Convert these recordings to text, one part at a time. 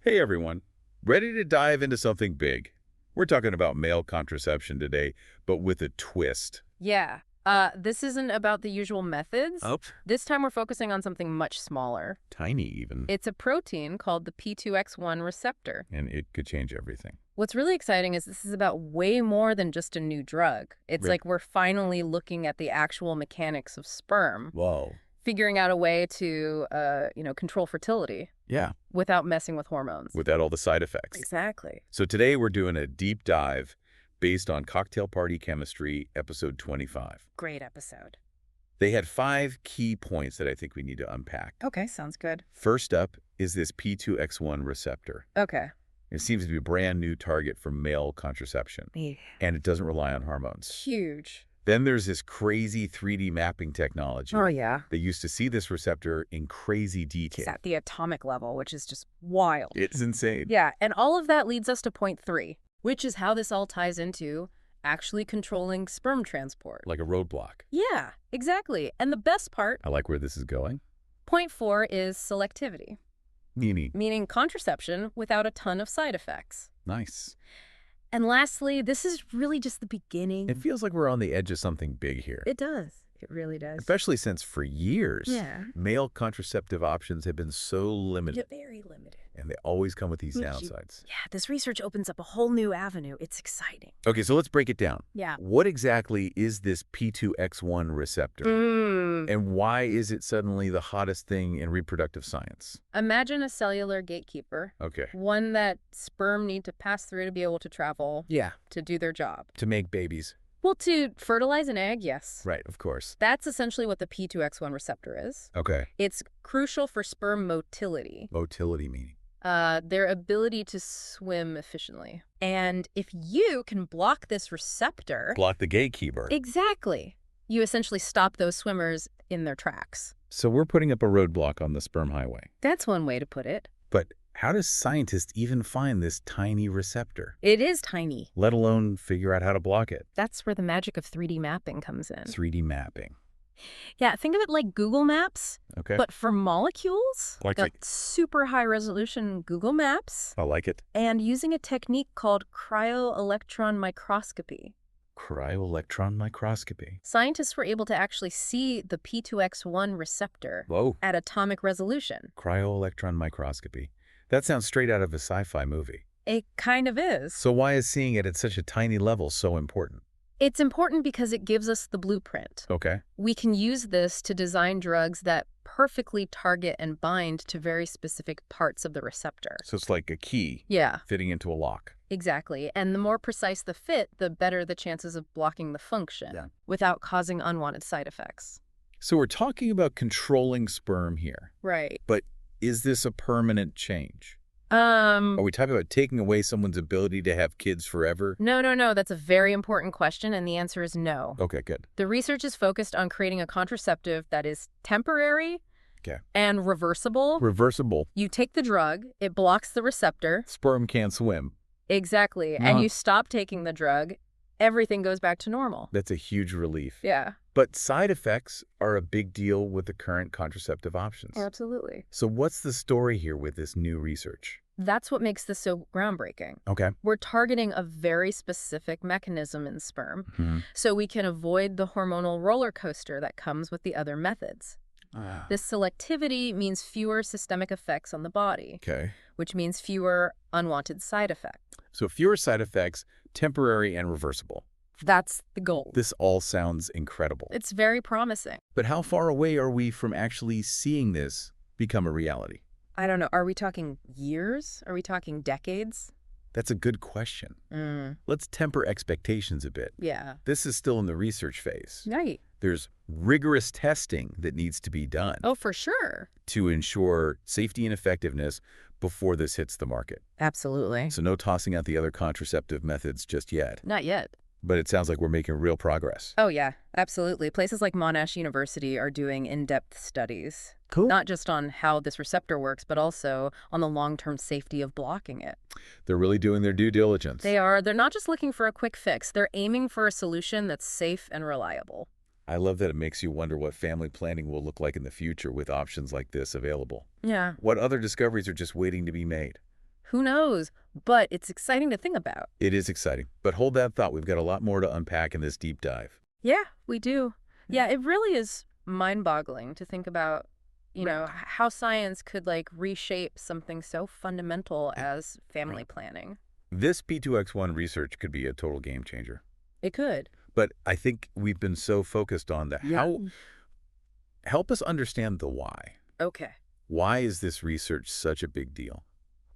Hey everyone, ready to dive into something big? We're talking about male contraception today, but with a twist. Yeah. This isn't about the usual methods. Oh, This time we're focusing on something much smaller. tiny even. It's a protein called the P2X1 receptor. And it could change everything. What's really exciting is this is about way more than just a new drug. It's Right. like we're finally looking at the actual mechanics of sperm, Whoa. figuring out a way to, control fertility Yeah, without messing with hormones. without all the side effects. Exactly. So today we're doing a deep dive based on Cocktail Party Chemistry, episode 25. Great episode. They had 5 key points that I think we need to unpack. Okay, sounds good. First up is this P2X1 receptor. Okay. It seems to be a brand new target for male contraception, and it doesn't rely on hormones. Huge. Then there's this crazy 3D mapping technology. Oh, yeah. They used to see this receptor in crazy It's detail. at the atomic level, which is just wild. It's insane. Yeah, and all of that leads us to point 3, which is how this all ties into actually controlling sperm transport. Like a roadblock. Yeah, exactly. And the best part, I like where this is going. point 4, is selectivity, Meaning, meaning contraception without a ton of side effects. nice. And lastly, this is really just the beginning. It feels like we're on the edge of something big here. It does. It really does. Especially since for years, Yeah. male contraceptive options have been so limited. Very limited. And they always come with these Which downsides. Yeah, this research opens up a whole new avenue. It's exciting. Okay, so let's break it down. Yeah. What exactly is this P2X1 receptor? And why is it suddenly the hottest thing in reproductive science? Imagine a cellular gatekeeper, Okay. one that sperm need to pass through to be able to travel Yeah. to do their job. To make babies. Well, to fertilize an egg, yes. Right, of course. That's essentially what the P2X1 receptor is. Okay. It's crucial for sperm motility, Motility meaning. their ability to swim efficiently. And if you can block this receptor, Block the gatekeeper. exactly, you essentially stop those swimmers in their tracks. So we're putting up a roadblock on the sperm highway. That's one way to put it. But how does scientists even find this tiny receptor? It is tiny. Let alone figure out how to block it. That's where the magic of 3D mapping comes in. 3D mapping. Yeah, think of it like Google Maps, Okay. but for molecules. Like- Got super high resolution Google Maps, I like it. and using a technique called cryo-electron microscopy. Cryo-electron microscopy. Scientists were able to actually see the P2X1 receptor Whoa. at atomic resolution. Cryo-electron microscopy. That sounds straight out of a sci-fi movie. It kind of is. So why is seeing it at such a tiny level so important? It's important because it gives us the blueprint. Okay. We can use this to design drugs that perfectly target and bind to very specific parts of the receptor. So it's like a key Yeah. fitting into a lock. Exactly. And the more precise the fit, the better the chances of blocking the function Yeah. without causing unwanted side effects. So we're talking about controlling sperm here. Right. But is this a permanent change? Are we talking about taking away someone's ability to have kids forever? No. That's a very important question, and the answer is no. Okay, good. The research is focused on creating a contraceptive that is temporary Okay. and reversible. Reversible. You take the drug, it blocks the receptor. Sperm can't swim. Exactly. No. And you stop taking the drug, everything goes back to normal. That's a huge relief. Yeah. But side effects are a big deal with the current contraceptive options. Absolutely. So what's the story here with this new research? That's what makes this so groundbreaking. Okay. We're targeting a very specific mechanism in sperm, so we can avoid the hormonal roller coaster that comes with the other methods. This selectivity means fewer systemic effects on the body, Okay. which means fewer unwanted side effects. So fewer side effects, temporary and reversible. That's the goal. This all sounds incredible. It's very promising. But how far away are we from actually seeing this become a reality? I don't know. Are we talking years? Are we talking decades? That's a good question. Let's temper expectations a bit. Yeah. This is still in the research phase. Right. There's rigorous testing that needs to be done Oh, for sure. to ensure safety and effectiveness before this hits the market. Absolutely. So no tossing out the other contraceptive methods just yet. Not yet. But it sounds like we're making real progress. Oh, yeah, absolutely. Places like Monash University are doing in-depth studies, Cool. not just on how this receptor works, but also on the long-term safety of blocking it. They're really doing their due diligence. They're not just looking for a quick fix. They're aiming for a solution that's safe and reliable. I love that it makes you wonder what family planning will look like in the future with options like this available. Yeah. What other discoveries are just waiting to be made? Who knows? But it's exciting to think about. It is exciting. But hold that thought. We've got a lot more to unpack in this deep dive. Yeah, we do. Yeah, it really is mind-boggling to think about, how science could, reshape something so fundamental as family planning. This P2X1 research could be a total game changer. It could. But I think we've been so focused on the how. Help us understand the why. Okay. Why is this research such a big deal?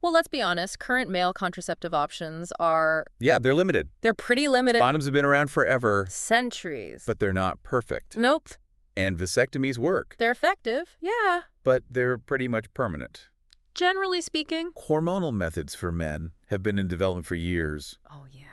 Well, let's be honest. Current male contraceptive options are... Yeah, they're limited. They're pretty limited. Condoms have been around forever. Centuries. But they're not perfect. Nope. And vasectomies work. They're effective, yeah. But they're pretty much permanent. Generally speaking. Hormonal methods for men have been in development for years. Oh, yeah.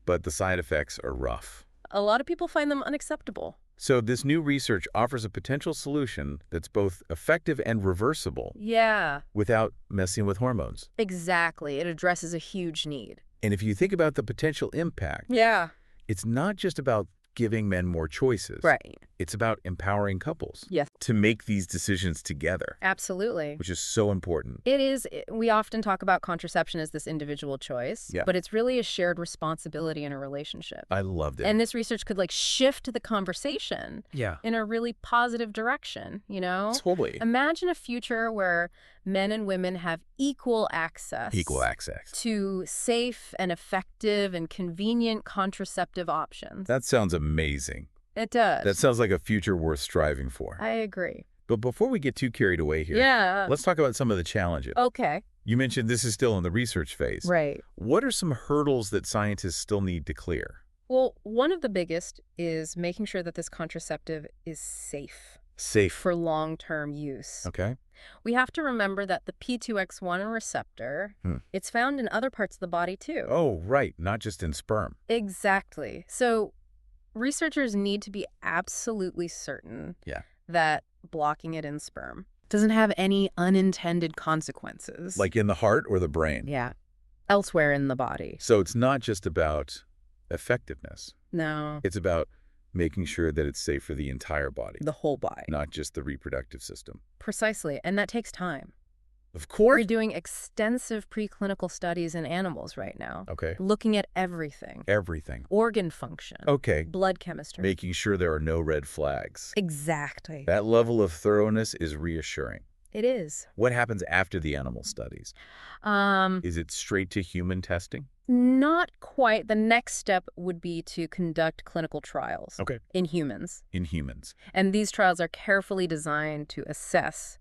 But the side effects are rough. A lot of people find them unacceptable. So this new research offers a potential solution that's both effective and reversible. Yeah. Without messing with hormones. Exactly. It addresses a huge need. And if you think about the potential impact, yeah, it's not just about giving men more choices. Right. It's about empowering couples. Yes. To make these decisions together. Absolutely. Which is so important. It is. We often talk about contraception as this individual choice, but it's really a shared responsibility in a relationship. I loved it. And this research could shift the conversation in a really positive direction, Totally. Imagine a future where men and women have equal access to safe and effective and convenient contraceptive options. That sounds amazing. It does. That sounds like a future worth striving for. I agree. But before we get too carried away here, let's talk about some of the challenges. Okay. You mentioned this is still in the research phase. Right. What are some hurdles that scientists still need to clear? Well, one of the biggest is making sure that this contraceptive is safe. Safe. For long-term use. Okay. We have to remember that the P2X1 receptor, it's found in other parts of the body too. Oh, right. Not just in sperm. Exactly. So researchers need to be absolutely certain that blocking it in sperm doesn't have any unintended consequences. Like in the heart or the brain? Yeah. Elsewhere in the body. So it's not just about effectiveness. No. It's about making sure that it's safe for the entire body. The whole body. Not just the reproductive system. Precisely. And that takes time. Of course. We're doing extensive preclinical studies in animals right now. Okay. Looking at everything. Everything. Organ function. Okay. Blood chemistry. Making sure there are no red flags. Exactly. That level of thoroughness is reassuring. It is. What happens after the animal studies? Is it straight to human testing? Not quite. The next step would be to conduct clinical trials. Okay. In humans. In humans. And these trials are carefully designed to assess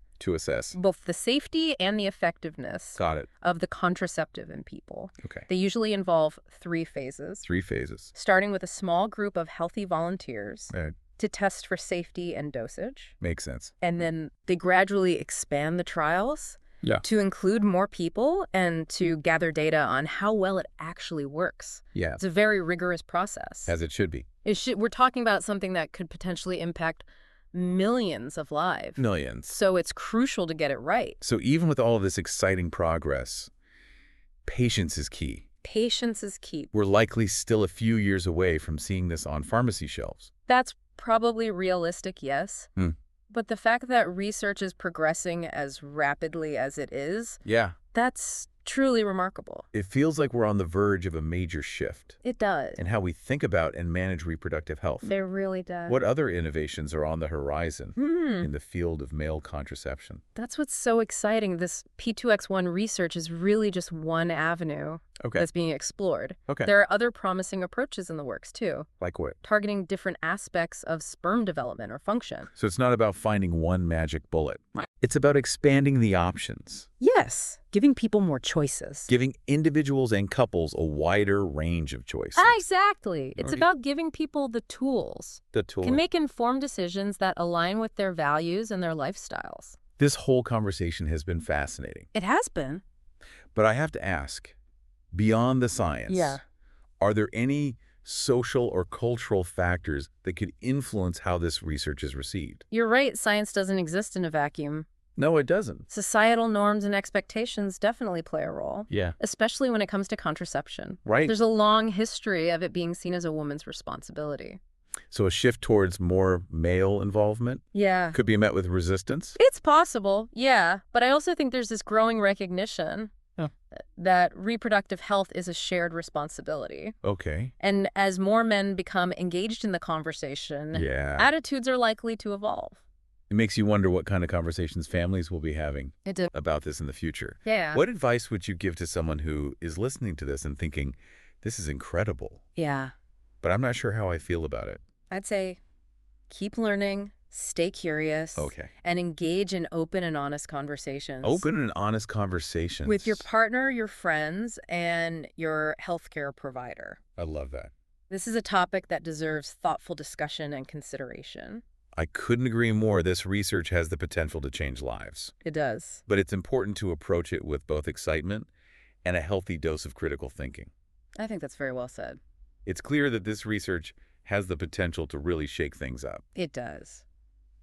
both the safety and the effectiveness of the contraceptive in people. Okay. They usually involve 3 phases. 3 phases. Starting with a small group of healthy volunteers Right. to test for safety and dosage. Makes sense. And then they gradually expand the trials to include more people and to gather data on how well it actually works. Yeah. It's a very rigorous process. As it should be. We're talking about something that could potentially impact millions of lives. Millions. So it's crucial to get it right. So even with all of this exciting progress, patience is key. Patience is key. We're likely still a few years away from seeing this on pharmacy shelves. That's probably realistic, yes. But the fact that research is progressing as rapidly as it is, that's truly remarkable. It feels like we're on the verge of a major shift. It does. In how we think about and manage reproductive health. It really does. What other innovations are on the horizon in the field of male contraception? That's what's so exciting. This P2X1 research is really just one avenue that's being explored. There are other promising approaches in the works, too. Like what? Targeting different aspects of sperm development or function. So it's not about finding one magic bullet. It's about expanding the options. Yes. Giving people more choices. Giving individuals and couples a wider range of choices. Exactly. It's about giving people the tools. Can make informed decisions that align with their values and their lifestyles. This whole conversation has been fascinating. It has been. But I have to ask, beyond the science, are there any social or cultural factors that could influence how this research is received? You're right. Science doesn't exist in a vacuum. No, it doesn't. Societal norms and expectations definitely play a role. Yeah. Especially when it comes to contraception. Right. There's a long history of it being seen as a woman's responsibility. So a shift towards more male involvement could be met with resistance? It's possible, yeah. But I also think there's this growing recognition Oh. That reproductive health is a shared responsibility. Okay. And as more men become engaged in the conversation, attitudes are likely to evolve. It makes you wonder what kind of conversations families will be having about this in the future. Yeah. What advice would you give to someone who is listening to this and thinking, this is incredible, Yeah. but I'm not sure how I feel about it? I'd say keep learning, stay curious, and engage in open and honest conversations. Open and honest conversations. With your partner, your friends, and your healthcare provider. I love that. This is a topic that deserves thoughtful discussion and consideration. I couldn't agree more. This research has the potential to change lives. It does. But it's important to approach it with both excitement and a healthy dose of critical thinking. I think that's very well said. It's clear that this research has the potential to really shake things up. It does.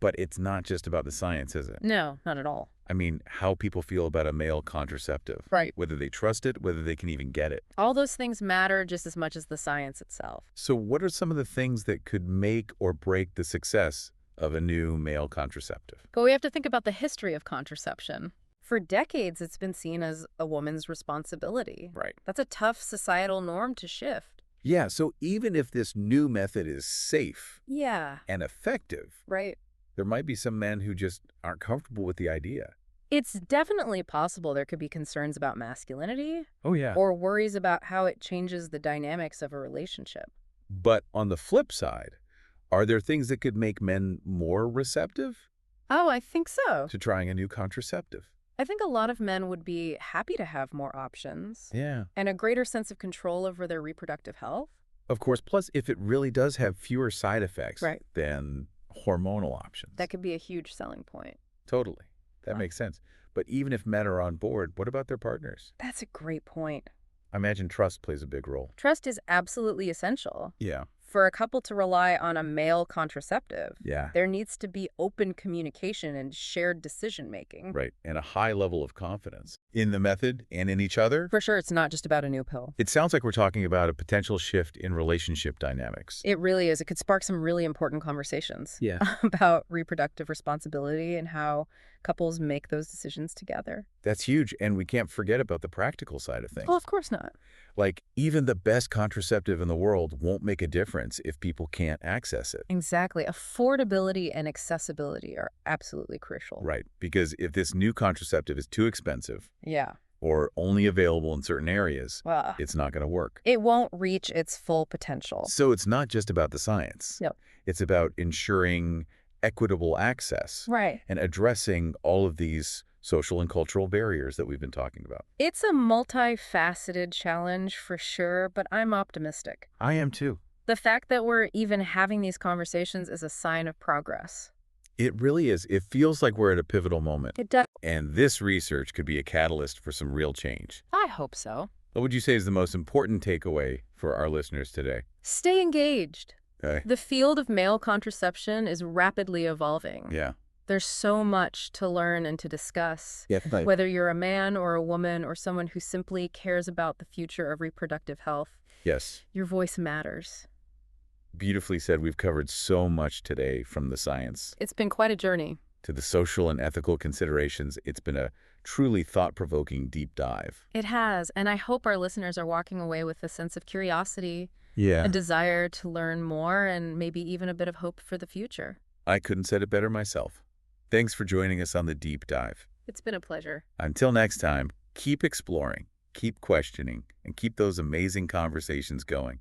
But it's not just about the science, is it? No, not at all. I mean, how people feel about a male contraceptive. Right. Whether they trust it, whether they can even get it. All those things matter just as much as the science itself. So what are some of the things that could make or break the success of a new male contraceptive? But we have to think about the history of contraception. For decades, it's been seen as a woman's responsibility. Right. That's a tough societal norm to shift. Yeah, so even if this new method is safe and effective, right, there might be some men who just aren't comfortable with the idea. It's definitely possible there could be concerns about masculinity. Oh, yeah. Or worries about how it changes the dynamics of a relationship. But on the flip side, are there things that could make men more receptive? Oh, I think so. To trying a new contraceptive? I think a lot of men would be happy to have more options. Yeah. And a greater sense of control over their reproductive health. Of course, plus if it really does have fewer side effects than hormonal options. That could be a huge selling point. Totally. That makes sense. But even if men are on board, what about their partners? That's a great point. I imagine trust plays a big role. Trust is absolutely essential. Yeah. For a couple to rely on a male contraceptive, Yeah. there needs to be open communication and shared decision-making. Right. And a high level of confidence in the method and in each other. For sure, it's not just about a new pill. It sounds like we're talking about a potential shift in relationship dynamics. It really is. It could spark some really important conversations Yeah. about reproductive responsibility and how couples make those decisions together. That's huge. And we can't forget about the practical side of things. Oh, of course not. Like, even the best contraceptive in the world won't make a difference if people can't access it. Exactly. Affordability and accessibility are absolutely crucial. Right. Because if this new contraceptive is too expensive Yeah. or only available in certain areas, it's not going to work. It won't reach its full potential. So it's not just about the science. Yep. It's about ensuring equitable access. Right. And addressing all of these social and cultural barriers that we've been talking about. It's a multifaceted challenge for sure, but I'm optimistic. I am too. The fact that we're even having these conversations is a sign of progress. It really is. It feels like we're at a pivotal moment. It does. And this research could be a catalyst for some real change. I hope so. What would you say is the most important takeaway for our listeners today? Stay engaged. Okay. The field of male contraception is rapidly evolving. Yeah. There's so much to learn and to discuss. Yeah, right. Whether you're a man or a woman or someone who simply cares about the future of reproductive health, Yes. your voice matters. Beautifully said. We've covered so much today, from the science It's been quite a journey. to the social and ethical considerations. It's been a truly thought-provoking deep dive. It has, and I hope our listeners are walking away with a sense of curiosity, Yeah. a desire to learn more, and maybe even a bit of hope for the future. I couldn't said it better myself. Thanks for joining us on the deep dive. It's been a pleasure. Until next time, keep exploring, keep questioning, and keep those amazing conversations going.